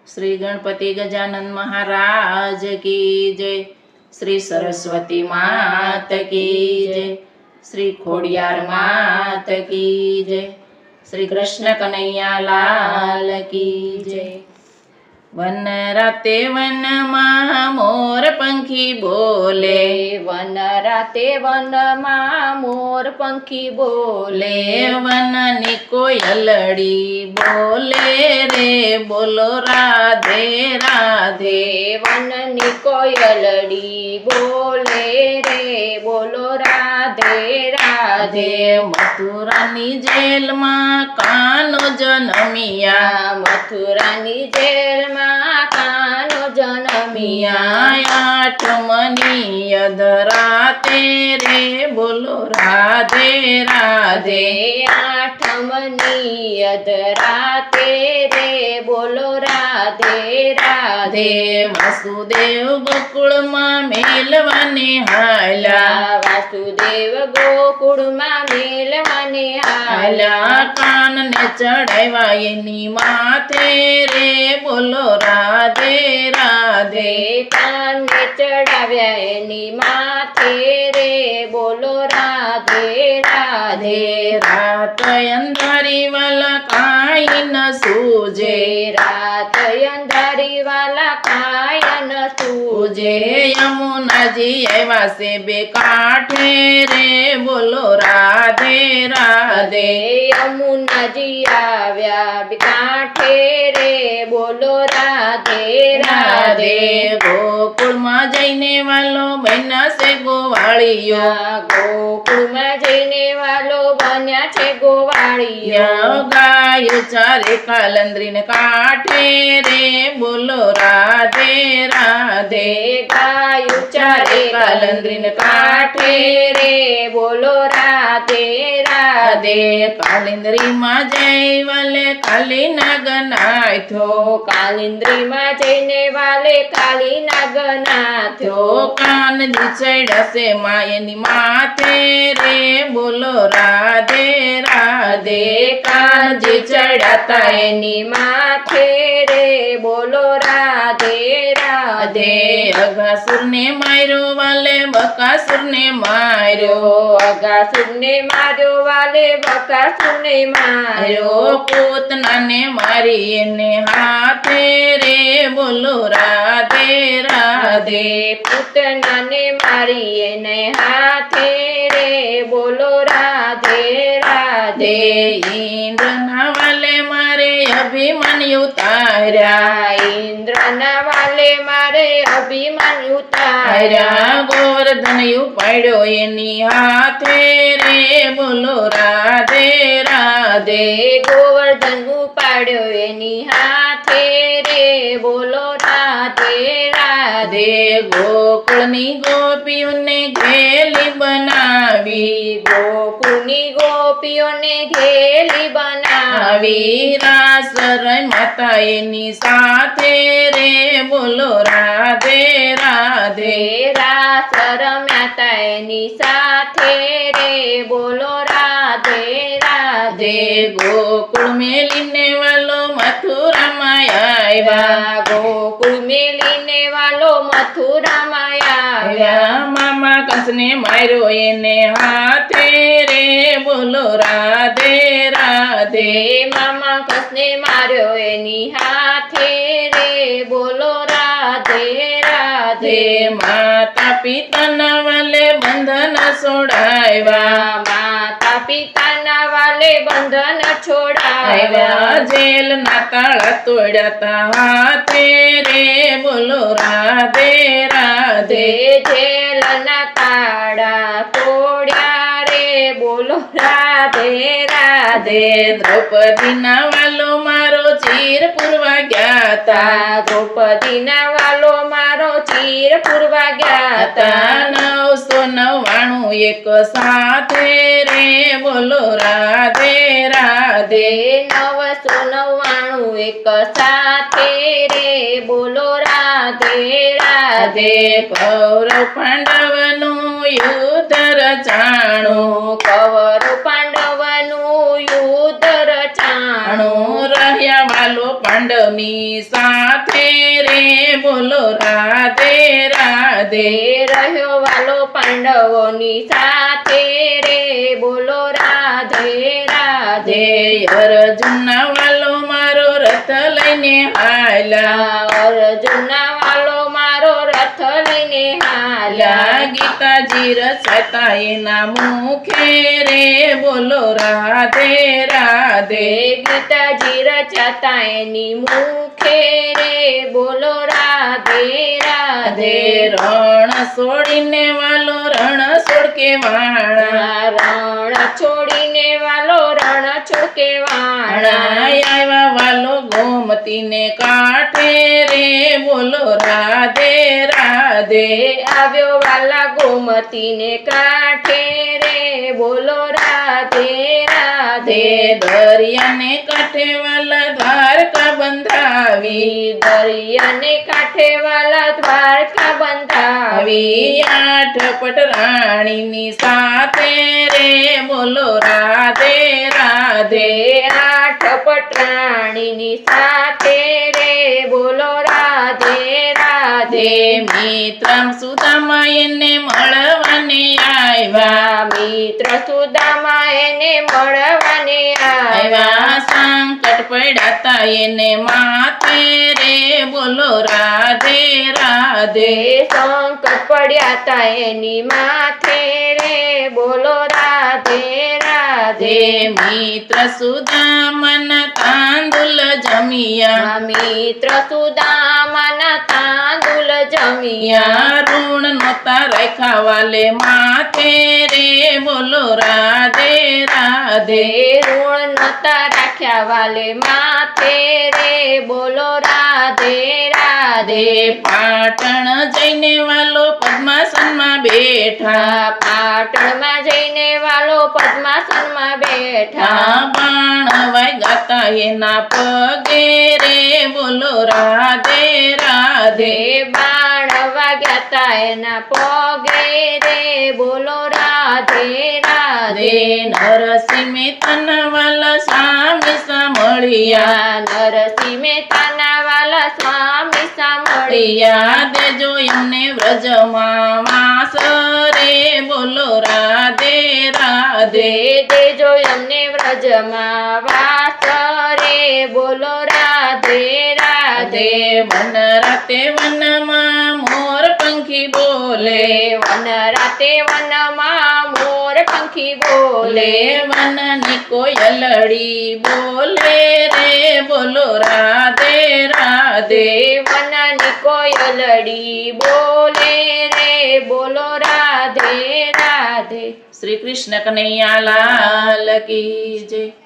श्री गणपति गजानन महाराज की जय। श्री सरस्वती मात की जय। श्री खोडियार मात की जय। श्री कृष्ण कन्हैया लाल की जय। वन राते वन मा मोर पंखी बोले, वन राते वन मा मोर पंखी बोले, वन नी कोयलड़ी बोले रे बोलो राधे राधे। वन नी कोयलड़ी बोले रे बोलो राधे राधे। मथुरानी जेल में कानो जनमिया, मथुरानी जेल में कानो जनमिया। आठमनी अधराते रे बोलो राधे राधे। आठमनी अधराते रे बोलो राधे राधे। वासुदेव गोकुळ में मेलवाने हाल्या, वासुदेव गोकुळ में मेलवाने हाल्या। कान ने चढ़ावा एनी माथे रे बोलो राधे राधे। कान ने चढ़ाव्या एनी माथे रे बोलो राधे राधे। रात अंधारी वाला काई न सूझे, रात अंधारी वाला काई न सूझे। यमुना जी आवा से बेकाठे रे बोलो राधे राधे। यमुना जी आव्या बिकाठे रे बोलो राधे राधे। गोकुळ में जईने वालो बन्या से गोवाळियो, गोकुळ में जईने वालो बन्या छे गोवाळियो। गाय चारे कालंद्री ने काठे रे बोलो राधे राधे। गाय चारे कालंद्री ने काठे रे बोलो राधे राधे। कालिंद्री में जय वाले काली नाग नाथ्यो, कालिंद्री में जईने वाले काली नाग नाथ्यो। कान जी चढ़्या से मायनी माथे रे बोलो राधे राधे। कान जी चढ़ाता एनी माथे रे बोलो राधे राधे। अगासुर ने मार्यो वाले बकासुर ने मार्यो, अगासुर ने मार्यो वाले बकासुर ने मार्यो। पूतना ने मारी एने हाथे रे बोलो राधे राधे। पूतना ने मारी एने हाथे रे बोलो राधे राधे। इंद्र ना वाले मारे अभिमन्यु तार्या, इंद्र ना वाले मारे अभिमन्यु तार्या। गोवर्धन उपाड्यो एनी हाथे रे बोलो राधे राधे। गोवर्धन उपाड्यो एनी हाथे रे बोलो राधे राधे। गोकुळनी गोपीओने घेली बनावी, गोकुळनी गोपीओने घेली बनावी। रास रय माता एनी साथे रे बोलो राधे राधे। रास रम्या एनी साथे रे बोलो राधे राधे। गोकुळ मेलीने वालो मथुरा में आव्या, गोकुळ मेलीने वालो मथुरा में आव्या। मामा कंस ने मार्यो एने हाथे रे बोलो राधे राधे। मामा कंस ने मार्यो एनी हाथे रे बोलो राधे राधे। माता पिता न वाले बंधन छोड़ाव्या, माता पिता ना वाले बंधन छोड़ाव्या। जेल ना ताळा तोड्या ता हाथे रे बोलो राधे राधे। जेल ना ताड़ा तोड्या रे बोलो राधे राधे। द्रौपदी ना वालो मारो चीर पूर्वा ज्ञाता, द्रौपदी ना वालो मारो चीर पूर्वा ज्ञाता। 999 एक साथे रे बोलो राधे राधे। 999 एक साथे रे बोलो राधे राधे। कौरव पांडवनु युद्ध रचाणु, कौरव पांडवनु युद्ध रचाणु। રહ્યા વાલો પાંડવ પાંડવની સાથે રે બોલો રાધે રાધે રહ્યો વાલો પાંડવોની સાથે રે બોલો રાધે રાધે અર્જુનના વાલો મારો રથ લઈને હાલ્યા અર્જુનના વાલો મારો રથ લઈને હાલ્યા ગીતાજી રચાતા એના મુખે રે બોલો રાધે રાધે ગીતાજી રચાતા એની મુખે રે બોલો રાધે રાધે રણ છોડીને વાલો રણ છોડકે વાણા રણ છોડીને વાલો રણ છોડકે વાણા આવ્યા વાલો ગોમતીને કાંઠે રે બોલો રાધે રાધે આવ્યો વાલા ગોમતીને કાંઠે રે બોલો રાધે રાધે દરિયાને કાંઠે વાલા દ્વારકા બંધાવી દરિયાને કાંઠે વાલા દ્વારકા બંધાવી આઠપટ રાણીની સાથે રે બોલો રાધે રાધે આઠપટ રાણીની સાથે રે બોલો રાધે રાધે મિત્ર સુદામા એને મળવાને આવ્યા મિત્ર સુદામા એને મળવાને આવ્યા સંકટ પડ્યા એને માથે રે બોલો રાધે રાધે સંકટ પડ્યા તા એની માથે રે બોલો રાધે રાધે મિત્ર સુદામાના તાંદુલ જમિયા મિત્ર સુદામાના તાંદુલ જમિયા ઋણ નોતા રાખ્યા વાલે માથે રે બોલો રાધે રાધે ઋણ નતા રાખ્યા વાલે માથે રે બોલો રાધે રાધે પાટણ જઈને વાલો પદ્માસનમાં બેઠા પાટણમાં જઈને વાલો પદ્માસનમાં બેઠા બાણ વાગ્યાતા એના પગે રે બોલો રાધે રાધે બાણ વાગ્યા તા એના પગે રે બોલો રાધે રાધે નરસિંહ મહેતાના વાલા સ્વામી સાંભળ્યા નરસિંહ મહેતાના વાલા સ્વામી સાંભળ્યા દેજો એમને વ્રજમાં વાસ રે બોલો રાધે રાધે દેજો એમને વ્રજમાં વાસ રે બોલો રાધે રાધે વન રાતે વનમાં મોર પંખી બોલે વન રાતે વનમાં મોર પંખી બોલે વનની કોયલડી બોલે રે બોલો રાધે રાધે વનની કોયલડી બોલે રે બોલો રાધે રાધે શ્રી કૃષ્ણ કનૈયા લાલ કી જય.